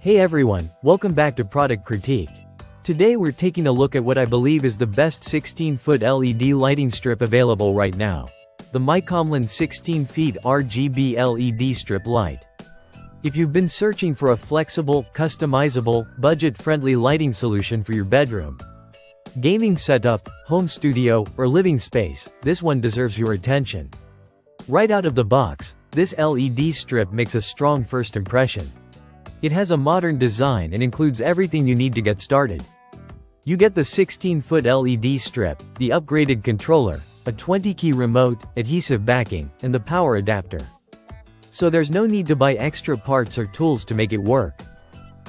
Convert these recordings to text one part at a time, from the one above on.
Hey everyone, welcome back to Product Critique. Today we're taking a look at what I believe is the best 16-foot LED lighting strip available right now. The Micomlan 16 feet RGB LED strip light. If you've been searching for a flexible, customizable, budget-friendly lighting solution for your bedroom, gaming setup, home studio, or living space, this one deserves your attention. Right out of the box, this LED strip makes a strong first impression. It has a modern design and includes everything you need to get started. You get the 16-foot LED strip, the upgraded controller, a 20-key remote, adhesive backing, and the power adapter. So there's no need to buy extra parts or tools to make it work.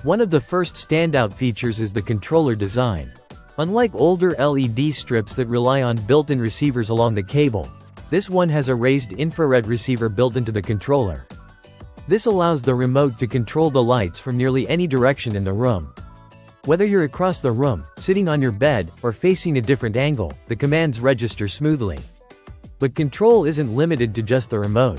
One of the first standout features is the controller design. Unlike older LED strips that rely on built-in receivers along the cable, this one has a raised infrared receiver built into the controller. This allows the remote to control the lights from nearly any direction in the room. Whether you're across the room, sitting on your bed, or facing a different angle, the commands register smoothly. But control isn't limited to just the remote.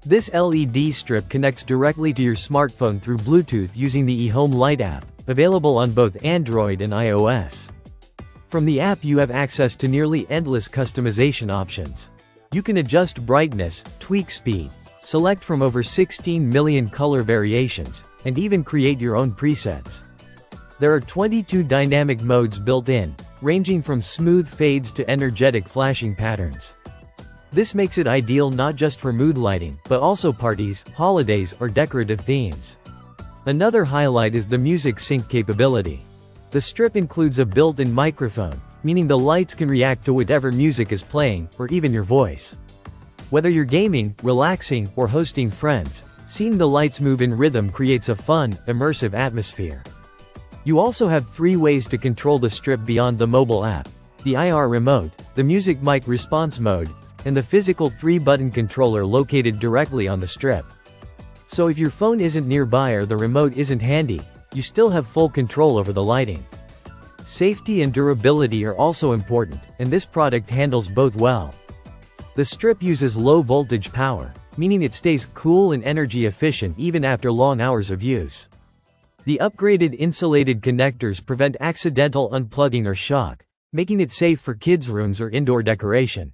This LED strip connects directly to your smartphone through Bluetooth using the eHome Light app, available on both Android and iOS. From the app you have access to nearly endless customization options. You can adjust brightness, tweak speed, select from over 16 million color variations, and even create your own presets. There are 22 dynamic modes built in, ranging from smooth fades to energetic flashing patterns. This makes it ideal not just for mood lighting, but also parties, holidays, or decorative themes. Another highlight is the music sync capability. The strip includes a built-in microphone, meaning the lights can react to whatever music is playing, or even your voice. Whether you're gaming, relaxing, or hosting friends, seeing the lights move in rhythm creates a fun, immersive atmosphere. You also have 3 ways to control the strip beyond the mobile app: the IR remote, the music mic response mode, and the physical 3-button controller located directly on the strip. So if your phone isn't nearby or the remote isn't handy, you still have full control over the lighting. Safety and durability are also important, and this product handles both well. The strip uses low-voltage power, meaning it stays cool and energy efficient even after long hours of use. The upgraded insulated connectors prevent accidental unplugging or shock, making it safe for kids' rooms or indoor decoration.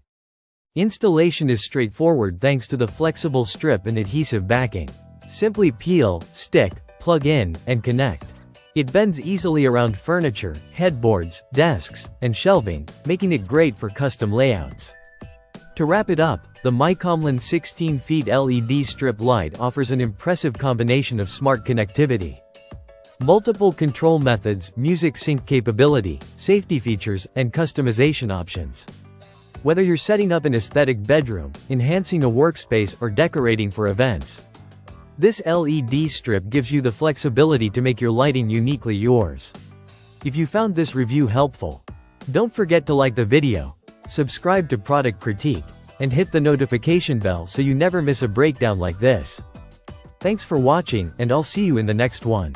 Installation is straightforward thanks to the flexible strip and adhesive backing. Simply peel, stick, plug in, and connect. It bends easily around furniture, headboards, desks, and shelving, making it great for custom layouts. To wrap it up, the Micomlan 16 feet LED strip light offers an impressive combination of smart connectivity, multiple control methods, music sync capability, safety features, and customization options. Whether you're setting up an aesthetic bedroom, enhancing a workspace, or decorating for events, this LED strip gives you the flexibility to make your lighting uniquely yours. If you found this review helpful, don't forget to like the video, subscribe to Product Critique, and hit the notification bell so you never miss a breakdown like this. Thanks for watching, and I'll see you in the next one.